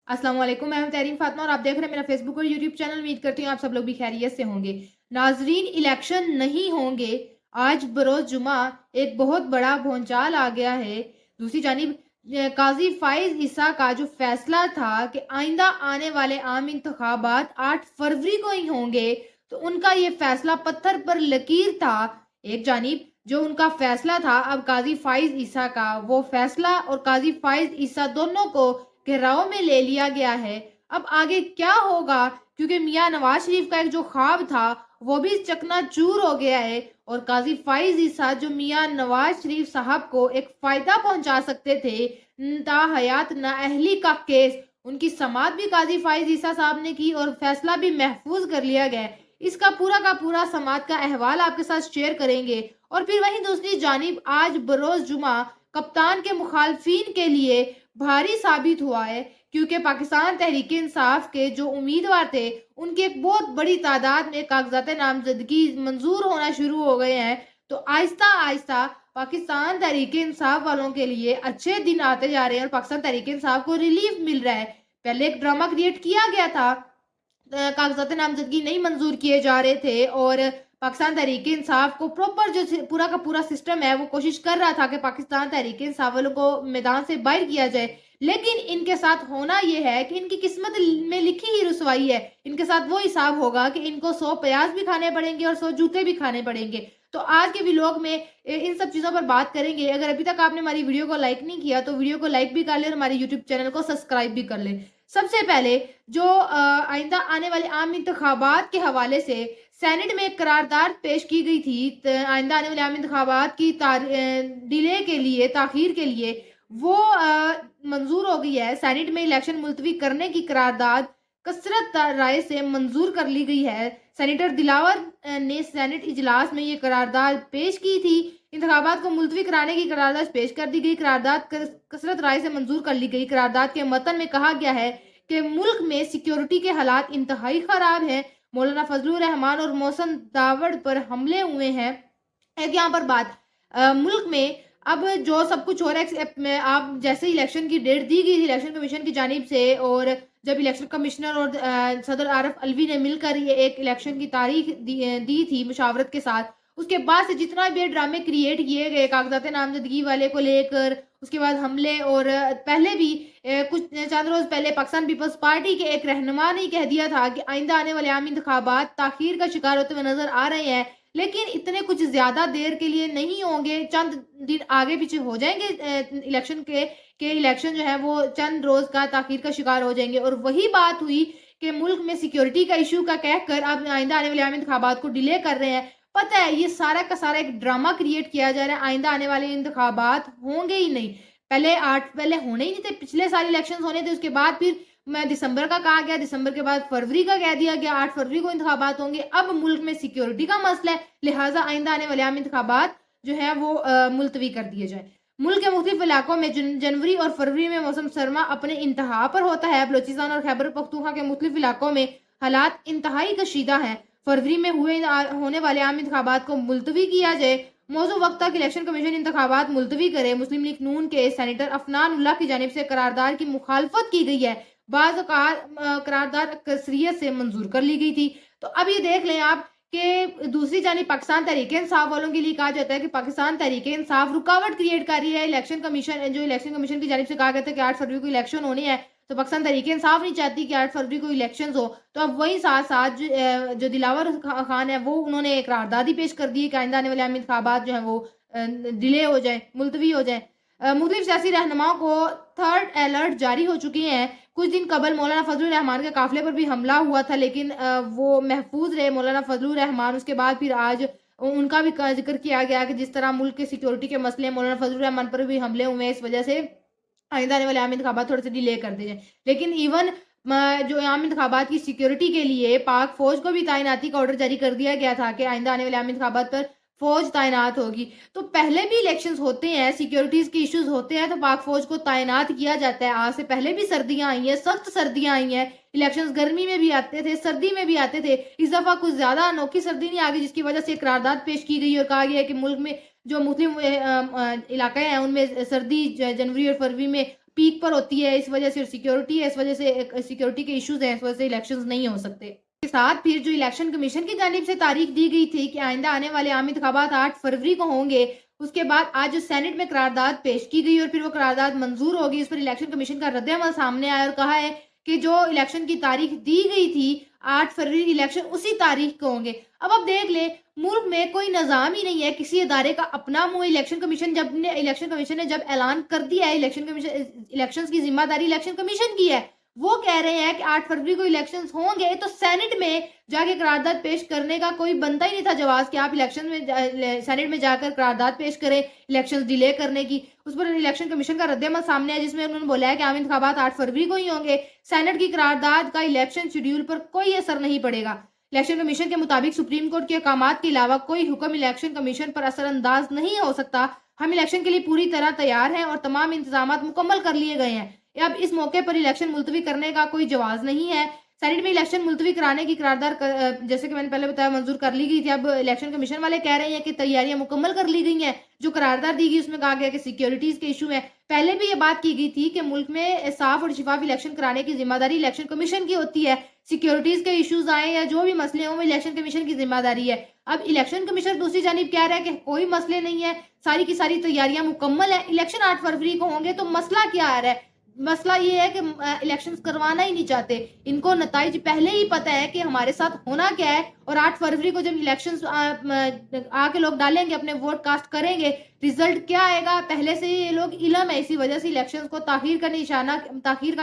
अस्सलाम वालेकुम, मैं हूं तहरीन फातिमा और आप देख रहे हैं मेरा फेसबुक और यूट्यूब चैनल। उम्मीद करती हूँ आप सब लोग भी खैरियत से होंगे। नाजरीन, इलेक्शन नहीं होंगे। आज बरोज जुमा एक बहुत बड़ा भूचाल आ गया है। दूसरी जानिब काजी फाइज ईसा का जो फैसला था कि आइंदा आने वाले आम इंतखाबात 8 फरवरी को ही होंगे, तो उनका ये फैसला पत्थर पर लकीर था। एक जानिब जो उनका फैसला था, अब काजी फाइज ईसा का वो फैसला और काजी फाइज ईसा दोनों को घेराव में ले लिया गया है। अब आगे क्या होगा, क्योंकि मियां नवाज शरीफ का एक जो ख्वाब था वो भी चकनाचूर हो गया है। और काजी फाइज ईसा जो मियां नवाज शरीफ साहब को एक फायदा पहुंचा सकते थे, ताहयात नाअहली का केस, उनकी समात भी काजी फाइज ईसा साहब ने की और फैसला भी महफूज कर लिया गया। इसका पूरा का पूरा समात का अहवाल आपके साथ शेयर करेंगे। और फिर वहीं दूसरी जानिब आज बरोज जुमा कप्तान के मुखालफिन के लिए भारी साबित हुआ है, क्योंकि पाकिस्तान तहरीक इंसाफ के जो उम्मीदवार थे उनकी एक बहुत बड़ी तादाद में कागजात नामजदगी मंजूर होना शुरू हो गए हैं। तो आहिस्ता आहिस्ता पाकिस्तान तहरीक इंसाफ वालों के लिए अच्छे दिन आते जा रहे हैं और पाकिस्तान तहरीक इंसाफ को रिलीफ मिल रहा है। पहले एक ड्रामा क्रिएट किया गया था, कागजात नामजदगी नहीं मंजूर किए जा रहे थे और पाकिस्तान तहरीक इंसाफ को प्रॉपर जो पूरा का पूरा सिस्टम है वो कोशिश कर रहा था कि पाकिस्तान तहरीक इंसाफ वालों को मैदान से बाहर किया जाए। लेकिन इनके साथ होना यह है कि इनकी किस्मत में लिखी ही रुसवाई है। इनके साथ वो हिसाब होगा कि इनको 100 प्याज भी खाने पड़ेंगे और 100 जूते भी खाने पड़ेंगे। तो आज के व्लॉग में इन सब चीज़ों पर बात करेंगे। अगर अभी तक आपने हमारी वीडियो को लाइक नहीं किया तो वीडियो को लाइक भी कर ले और हमारे यूट्यूब चैनल को सब्सक्राइब भी कर ले। सबसे पहले जो आइंदा आने वाले आम इंतखाबात के हवाले से सेनेट में एक करारदाद पेश की गई थी। आइंदा आने वाले आम इंतखाबात की डिले के लिए, ताखीर के लिए वो मंजूर हो गई है। सेनेट में इलेक्शन मुलतवी करने की करारदाद कसरत राय से मंजूर कर ली गई है। सेनेटर दिलावर ने सेनेट इजलास में ये करारदाद पेश की थी। इंतखाबात को मुलतवी कराने की करारदाद पेश कर दी गई। करारदाद कसरत राय से मंजूर कर ली गई। करारदाद के मतन में कहा गया है कि मुल्क में सिक्योरिटी के हालात इंतहाई खराब हैं। मौलाना फजलुर रहमान और मोहसन दावड़ पर हमले हुए हैं। एक यहाँ पर बात, मुल्क में अब जो सब कुछ हो रहा है, आप जैसे इलेक्शन की डेट दी गई थी इलेक्शन कमीशन की जानिब से, और जब इलेक्शन कमिश्नर और सदर आरफ अलवी ने मिलकर ये एक इलेक्शन की तारीख दी थी मुशावरत के साथ, उसके बाद से जितना भी ड्रामे क्रिएट किए गए कागजात नामजदगी वाले को लेकर, उसके बाद हमले, और पहले भी कुछ चंद रोज पहले पाकिस्तान पीपल्स पार्टी के एक रहनुमा ने कह दिया था कि आइंदा आने वाले आम इंतखाबात ताखीर का शिकार होते हुए नजर आ रहे हैं। लेकिन इतने कुछ ज्यादा देर के लिए नहीं होंगे, चंद दिन आगे पीछे हो जाएंगे। इलेक्शन के इलेक्शन जो है वो चंद रोज का ताखीर का शिकार हो जाएंगे। और वही बात हुई कि मुल्क में सिक्योरिटी का इशू का कहकर अब आइंदा आने वाले आम इंतखाबात को डिले कर रहे हैं। पता है ये सारा का सारा एक ड्रामा क्रिएट किया जा रहा है। आइंदा आने वाले इंतखाबात होंगे ही नहीं। पहले होने ही नहीं थे, पिछले सारे इलेक्शन होने थे, उसके बाद फिर मैं दिसंबर का कहा गया, दिसंबर के बाद फरवरी का कह दिया गया, 8 फरवरी को इंतखाबात होंगे। अब मुल्क में सिक्योरिटी का मसला है, लिहाजा आइंदा आने वाले आम इंतखाबात जो है वो मुलतवी कर दिए जाए। मुल्क के मुख्तलिफ इलाकों में जनवरी और फरवरी में मौसम सरमा अपने इंतहा पर होता है। बलोचिस्तान और खैबर पख्तूनख्वा के मुख्तलिफ इलाकों में हालात इंतहाई कशीदा हैं। फरवरी में होने वाले आम इंतखाबात को मुलतवी किया जाए। मौजूद वक्त तक इलेक्शन कमीशन इंतखाबात मुलतवी करे। मुस्लिम लीग नून के सेनेटर अफनान उल्लाह की जानिब से करारदाद की मुखालफत की गई है। बाज़ करारदाद अक्सरियत से मंजूर कर ली गई थी। तो अब ये देख लें आप कि दूसरी जानिब पाकिस्तान तहरीक इंसाफ वालों के लिए कहा जाता है कि पाकिस्तान तहरीक इंसाफ रुकावट क्रिएट कर रही है। इलेक्शन कमीशन की जानिब से कहा गया था कि 8 फरवरी को इलेक्शन होने हैं, तो पाकिस्तान तहरीक इंसाफ नहीं चाहती कि 8 फरवरी को इलेक्शन हो। तो अब वही साथ साथ जो दिलावर खान है वो उन्होंने एक करारदाद ही पेश कर दी है कि आइंदा आने वाले आम इंतखाबात जो है वो डिले हो जाए, मुलतवी हो जाए। मुख्तलिफ सियासी रहनुमाओं को थर्ड अलर्ट जारी हो चुके हैं। कुछ दिन कबल मौलाना फजलुर रहमान के काफिले पर भी हमला हुआ था, लेकिन वो महफूज रहे मौलाना फजलुर रहमान। उसके बाद फिर आज उनका भी जिक्र किया गया कि जिस तरह मुल्क के सिक्योरिटी के मसले मौलाना फजलुर रहमान पर भी हमले हुए हैं, इस वजह से आइंदा आने वाले आम इंतखाबात थोड़े से डिले कर दिए जाए। लेकिन इवन जो आम इंतखाबात की सिक्योरिटी के लिए पाक फौज को भी तैनाती का ऑर्डर जारी कर दिया गया था कि आइंदा आने वाले आम इंतखाबात पर फौज तैनात होगी। तो पहले भी इलेक्शंस होते हैं, सिक्योरिटीज के इश्यूज होते हैं, तो पाक फौज को तैनात किया जाता है। आज से पहले भी सर्दियां आई हैं, सख्त सर्दियां आई हैं। इलेक्शंस गर्मी में भी आते थे, सर्दी में भी आते थे। इस दफा कुछ ज्यादा अनोखी सर्दी नहीं आ गई, जिसकी वजह से करारदाद पेश की गई और कहा गया है कि मुल्क में जो मुस्लिम इलाके हैं उनमें सर्दी जनवरी और फरवरी में पीक पर होती है, इस वजह से सिक्योरिटी है, इस वजह से सिक्योरिटी के इश्यूज हैं, इस वजह से इलेक्शंस नहीं हो सकते। के साथ फिर जो इलेक्शन कमीशन की जानिब से तारीख दी गई थी कि आइंदा आने वाले आम इंतखाबात 8 फरवरी को होंगे, उसके बाद आज जो सेनेट में करारदाद पेश की गई और फिर वो करारदाद मंजूर होगी, उस पर इलेक्शन कमीशन का रद्द-ए-अमल सामने आया और कहा है कि जो इलेक्शन की तारीख दी गई थी 8 फरवरी इलेक्शन उसी तारीख को होंगे। अब आप देख लें, मुल्क में कोई निज़ाम ही नहीं है, किसी इदारे का अपना मुँह इलेक्शन कमीशन ने जब ऐलान कर दिया है इलेक्शंस की ज़िम्मेदारी इलेक्शन कमीशन की है। वो कह रहे हैं कि 8 फरवरी को इलेक्शंस होंगे, तो सेनेट में जाके करारदाद पेश करने का कोई बनता ही नहीं था जवाज़ कि आप सेनेट में जाकर करारदाद पेश करें, इलेक्शंस डिले करने की। उस पर इलेक्शन कमीशन का रद्द-ए-अमल सामने है, जिसमें उन्होंने बोला है कि आम इंतखाबात 8 फरवरी को ही होंगे। सेनेट की करारदाद का इलेक्शन शेड्यूल पर कोई असर नहीं पड़ेगा। इलेक्शन कमीशन के मुताबिक सुप्रीम कोर्ट के अहकामात के अलावा कोई हुक्म इलेक्शन कमीशन पर असरअंदाज नहीं हो सकता। हम इलेक्शन के लिए पूरी तरह तैयार हैं और तमाम इंतजामात मुकम्मल कर लिए गए हैं। अब इस मौके पर इलेक्शन मुलतवी करने का कोई जवाज़ नहीं है। सेनेट में इलेक्शन मुलतवी कराने की करारदाद जैसे कि मैंने पहले बताया मंजूर कर ली गई थी। अब इलेक्शन कमीशन वाले कह रहे हैं कि तैयारियां मुकम्मल कर ली गई हैं। जो करारदाद दी गई उसमें कहा गया कि सिक्योरिटीज़ के इशू है। पहले भी ये बात की गई थी कि मुल्क में साफ और शफाफ इलेक्शन कराने की जिम्मेदारी इलेक्शन कमीशन की होती है। सिक्योरिटीज़ के इशूज़ आए या जो भी मसले हों वो इलेक्शन कमीशन की जिम्मेदारी है। अब इलेक्शन कमीशन दूसरी जानिब कह रहा है कि कोई मसले नहीं है, सारी की सारी तैयारियां मुकम्मल है, इलेक्शन 8 फरवरी को होंगे, तो मसला क्या आ रहा है? मसला ये है कि इलेक्शंस करवाना ही नहीं चाहते। इनको नताइज पहले ही पता है कि हमारे साथ होना क्या है और 8 फरवरी को जब इलेक्शंस आके लोग डालेंगे, अपने वोट कास्ट करेंगे, रिजल्ट क्या आएगा पहले से ही ये लोग इल्म है। इसी वजह से इलेक्शंस को ताखीर का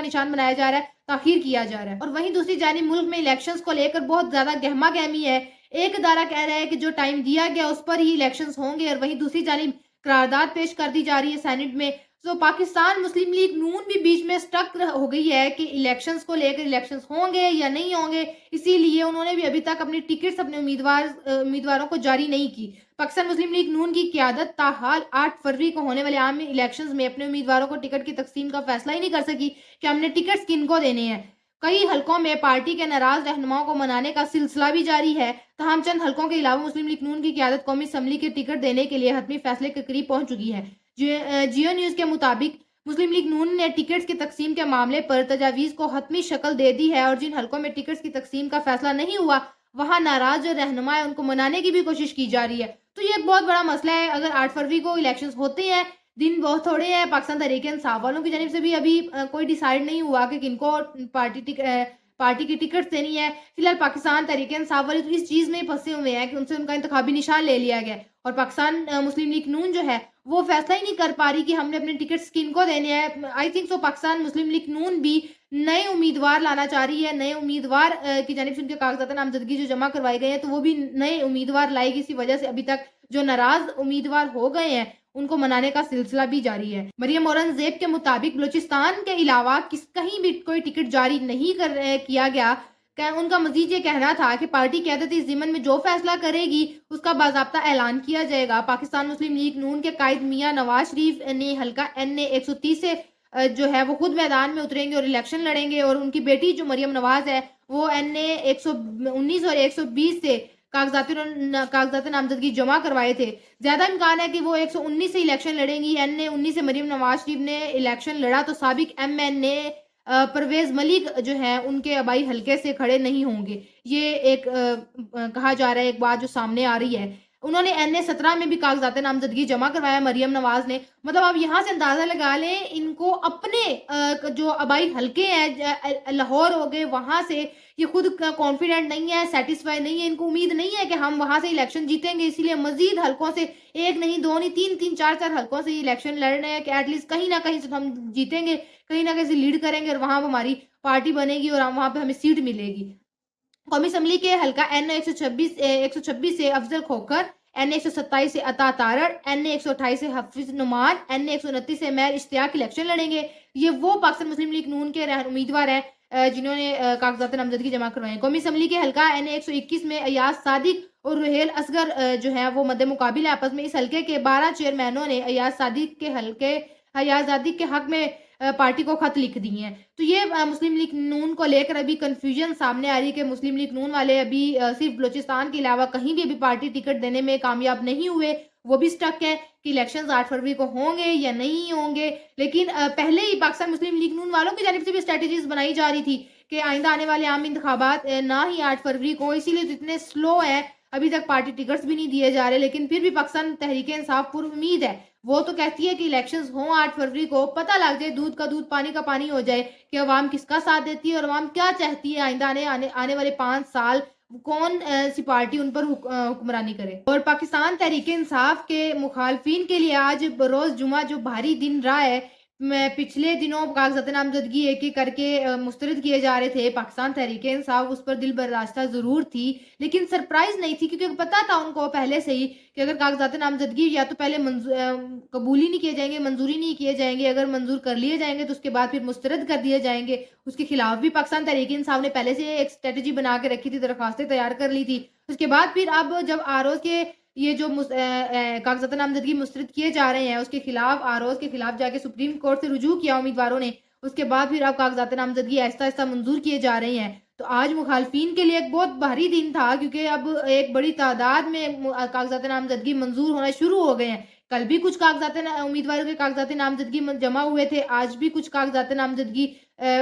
निशान बनाया जा रहा है, ताखीर किया जा रहा है। और वहीं दूसरी जानिब मुल्क में इलेक्शंस को लेकर बहुत ज्यादा गहमा गहमी है। एक इदारा कह रहा है कि जो टाइम दिया गया उस पर ही इलेक्शंस होंगे और वहीं दूसरी जानिब करारदाद पेश कर दी जा रही है सेनेट में। तो पाकिस्तान मुस्लिम लीग नून भी बीच में स्टक हो गई है कि इलेक्शंस को लेकर इलेक्शंस होंगे या नहीं होंगे। इसीलिए उन्होंने भी अभी तक अपनी टिकट्स अपने उम्मीदवारों को जारी नहीं की। पाकिस्तान मुस्लिम लीग नून की क़यादत ताहाल 8 फरवरी को होने वाले आम इलेक्शंस में अपने उम्मीदवारों को टिकट की तकसीम का फैसला ही नहीं कर सकी कि हमने टिकट्स किनको देने हैं। कई हलकों में पार्टी के नाराज रहनुमाओं को मनाने का सिलसिला भी जारी है। तमाम चंद हलकों के अलावा मुस्लिम लीग नून की क़यादत कौमी असम्बली के टिकट देने के लिए हतमी फैसले के करीब पहुंच चुकी है। जियो न्यूज के मुताबिक मुस्लिम लीग नून ने टिकट्स की तकसीम के मामले पर तजावीज़ को हतमी शक्ल दे दी है और जिन हलकों में टिकट्स की तकसीम का फैसला नहीं हुआ वहां नाराज जो रहनुमा है उनको मनाने की भी कोशिश की जा रही है। तो ये एक बहुत बड़ा मसला है। अगर 8 फरवरी को इलेक्शंस होते हैं, दिन बहुत थोड़े हैं। पाकिस्तान तहरीक इंसाफ वालों की जानिब से भी अभी कोई डिसाइड नहीं हुआ कि किनको पार्टी की टिकट देनी है। फिलहाल पाकिस्तान तहरीक इंसाफ वाले तो इस चीज में फंसे हुए हैं कि उनसे उनका इंतखाबी निशान ले लिया गया और पाकिस्तान मुस्लिम लीग नून जो है वो फैसला ही नहीं कर पा रही कि हमने अपने टिकट्स किनको देने हैं। I think so Pakistan Muslim League नून भी नए उम्मीदवार लाना चाह रही है। नए उम्मीदवार की जानिब से उनके कागजात नामजदगी जो जमा करवाए गए हैं तो वो भी नए उम्मीदवार लाएगी। इसी वजह से अभी तक जो नाराज उम्मीदवार हो गए हैं उनको मनाने का सिलसिला भी जारी है। मरियम औरंगजेब के मुताबिक बलूचिस्तान के अलावा कहीं भी कोई टिकट जारी नहीं किया गया। उनका मजीद ये कहना था कि पार्टी क़यादत इस ज़िमन में जो फैसला करेगी उसका बाज़ाब्ता ऐलान किया जाएगा। पाकिस्तान मुस्लिम लीग नून के कायद मियां नवाज शरीफ ने हल्का NA 130 से जो है वो खुद मैदान में उतरेंगे और इलेक्शन लड़ेंगे और उनकी बेटी जो मरियम नवाज है वो NA 119 और 120 से कागजात नामजदगी जमा करवाए थे। ज्यादा इम्कान है कि वो 119 से इलेक्शन लड़ेंगी। NA 19 से मरियम नवाज शरीफ ने इलेक्शन लड़ा तो साबिक MNA परवेज मलिक जो है उनके आबाई हलके से खड़े नहीं होंगे। ये एक कहा जा रहा है, एक बात जो सामने आ रही है। उन्होंने NA 17 में भी कागजात नामजदगी जमा करवाया मरियम नवाज ने। मतलब आप यहाँ से अंदाजा लगा लें, इनको अपने जो आबाई हलके हैं लाहौर हो गए वहां से ये खुद कॉन्फिडेंट नहीं है, सेटिस्फाई नहीं है। इनको उम्मीद नहीं है कि हम वहां से इलेक्शन जीतेंगे, इसीलिए मजीद हलकों से एक नहीं दो नहीं तीन चार हलकों से इलेक्शन लड़ रहे हैं कि एटलीस्ट कहीं ना कहीं से हम जीतेंगे, कहीं ना कहीं से लीड करेंगे और वहां हमारी पार्टी बनेगी और वहां पे हमें सीट मिलेगी। कौमी असम्बली के हल्का NA 126 से अफजल खोखर, NA 127 से अता तारड़, NA 128 से हफीज नुमान, NA 129 से मैर इश्तियाक इलेक्शन लड़ेंगे। ये वो पाकिस्तान मुस्लिम लीग नून के उम्मीदवार हैं जिन्होंने कागजात नामजदगी जमा करवाए। कौमी असम्बली के हल्का NA 121 में अयाज सादिक और रुहेल असगर जो है वो मद्दे मुकाबिल है आपस में। इस हल्के के 12 चेयरमैनों ने अयाज सादिक के हक में पार्टी को खत लिख दिए हैं। तो ये मुस्लिम लीग नून को लेकर अभी कंफ्यूजन सामने आ रही है कि मुस्लिम लीग नून वाले अभी सिर्फ बलूचिस्तान के अलावा कहीं भी अभी पार्टी टिकट देने में कामयाब नहीं हुए। वो भी स्टक है कि इलेक्शंस 8 फरवरी को होंगे या नहीं होंगे। लेकिन पहले ही पाकिस्तान मुस्लिम लीग नून वालों की जानिब से भी स्ट्रैटेजीज़ बनाई जा रही थी कि आइंदा आने वाले आम इंतखाबात ना ही 8 फरवरी को, इसीलिए तो इतने स्लो हैं, अभी तक पार्टी टिकट्स भी नहीं दिए जा रहे। लेकिन फिर भी पाकिस्तान तहरीक-ए-इंसाफ पुरुम्मीद है। वो तो कहती है कि इलेक्शंस हों 8 फरवरी को, पता लग जाए, दूध का दूध, पानी का पानी हो जाए कि अवाम किसका साथ देती है और अवाम क्या चाहती है आइंदा आने वाले 5 साल कौन सी पार्टी उन पर हुक्मरानी करे। और पाकिस्तान तहरीक-ए-इंसाफ के मुखालफिन के लिए आज बरोज़ जुमा जो भारी दिन रहा है, मैं पिछले दिनों कागज़ात नामज़दगी एक-एक करके मुस्तरद किए जा रहे थे। पाकिस्तान तहरीक-ए-इंसाफ उस पर दिल बर्दाश्ता ज़रूर थी, लेकिन सरप्राइज़ नहीं थी, क्योंकि पता था उनको पहले से ही कि अगर कागज़ात नामज़दगी या तो पहले कबूल ही नहीं किए जाएँगे, मंज़ूरी नहीं किए जाएँगे, अगर मंज़ूर कर लिए जाएँगे तो उसके बाद फिर मुस्तरद कर दिए जाएँगे। उसके खिलाफ भी पाकिस्तान तहरीक-ए-इंसाफ ने पहले से एक स्ट्रैटेजी बना के रखी थी, दरख्वास्तें तैयार कर ली थी। उसके बाद फिर अब जब आरओज़ के ये जो कागज़ात नामज़दगी मुस्तरद किए जा रहे हैं, उसके खिलाफ आरओज़ के खिलाफ जाके सुप्रीम कोर्ट से रुजू किया उम्मीदवारों ने। उसके बाद फिर अब कागज़ात नामज़दगी आहिस्ता-आहिस्ता मंज़ूर किए जा रहे हैं। तो आज मुखालफिन के लिए एक बहुत भारी दिन था, क्योंकि अब एक बड़ी तादाद में कागज़ात नामज़दगी मंज़ूर होना शुरू हो गए हैं। कल भी कुछ उम्मीदवारों के कागज़ात नामज़दगी जमा हुए थे, आज भी कुछ कागज़ात नामज़दगी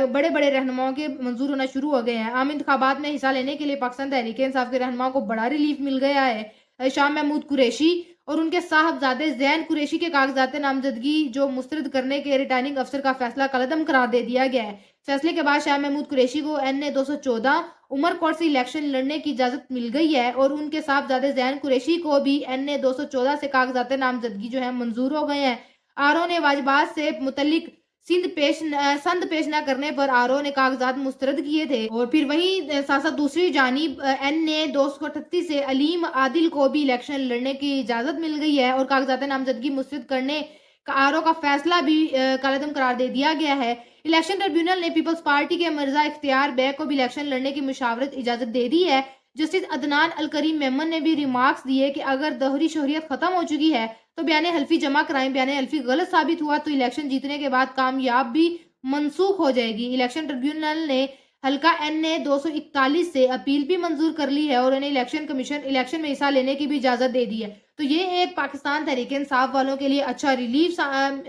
बड़े-बड़े रहनुमाओं के मंज़ूर होना शुरू हो गए हैं। आम इंतखाबात में हिस्सा लेने के लिए पाकिस्तान तहरीक-ए-इंसाफ के रहनुमाओं को बड़ा रिलीफ मिल गया है। शाह महमूद कुरैशी और उनके साहबजादे ज़ैन कुरैशी के कागज़ात नामज़दगी जो मुस्तरद करने के रिटर्निंग अफसर का फैसला कलअदम करार दे दिया गया है। फैसले के बाद शाह महमूद कुरैशी को एनए 214 उमर कोर्ट से इलेक्शन लड़ने की इजाज़त मिल गई है और उनके साहबजादे ज़ैन कुरैशी को भी एनए 214 से कागज़ात नामज़दगी जो है मंजूर हो गए हैं। आरओ ने वाजबात से मुतल्लिक संद पेश न करने पर आरओ ने कागजात मुस्तरद किए थे। और फिर वहीं साथ-साथ दूसरी जानिब एनए 238 से अलीम आदिल को भी इलेक्शन लड़ने की इजाज़त मिल गई है और कागजात नामज़दगी मुस्तरद करने का आरओ का फैसला भी कलअदम करार दे दिया गया है। इलेक्शन ट्रिब्यूनल ने पीपल्स पार्टी के मिर्जा इख्तियार बेग को भी इलेक्शन लड़ने की मुशावरत इजाज़त दे दी है। जस्टिस अदनान अल करीम मेमन ने भी रिमार्क्स दिए कि अगर दोहरी शोहरियत खत्म हो चुकी है तो बयान हल्फी जमा कराएं, बयान हल्फी गलत साबित हुआ तो इलेक्शन जीतने के बाद कामयाब भी मनसूख हो जाएगी। इलेक्शन ट्रिब्यूनल ने हल्का एनए 241 से अपील भी मंजूर कर ली है और उन्हें इलेक्शन कमीशन इलेक्शन में हिस्सा लेने की भी इजाजत दे दी है। तो ये एक पाकिस्तान तहरीक इंसाफ वालों के लिए अच्छा रिलीफ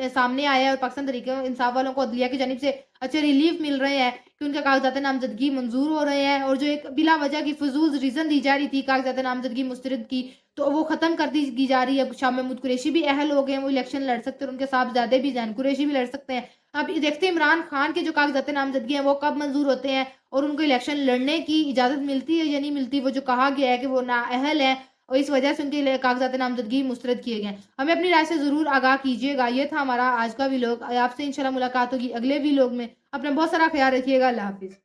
सामने आया है और पाकिस्तान तहरीक इंसाफ वालों को अदलिया की जानिब से अच्छे रिलीफ मिल रहे हैं कि उनका कागजात नामजदगी मंजूर हो रहे हैं और जो एक बिला वजह की फजूल रीजन दी जा रही थी कागजात नामजदगी मुस्तरद की, तो वो खत्म कर दी जा रही है। शाह महमूद कुरैशी भी अहल हो गए हैं, वो इलेक्शन लड़ सकते हैं, उनके साहबजादे भी जैन कुरैशी भी लड़ सकते हैं। अब ये देखते हैं इमरान खान के जो कागजात नामजदगी हैं वो कब मंजूर होते हैं और उनको इलेक्शन लड़ने की इजाजत मिलती है या नहीं मिलती। वो जो कहा गया है कि वो नाअहल है और इस वजह से उनके कागजात नामजदगी मुस्तरद किए गए। हमें अपनी राय से जरूर आगाह कीजिएगा। ये था हमारा आज का व्लॉग। आपसे इंशाल्लाह मुलाकात होगी अगले व्लॉग में। अपना बहुत सारा ख्याल रखिएगा। अल्लाह हाफिज।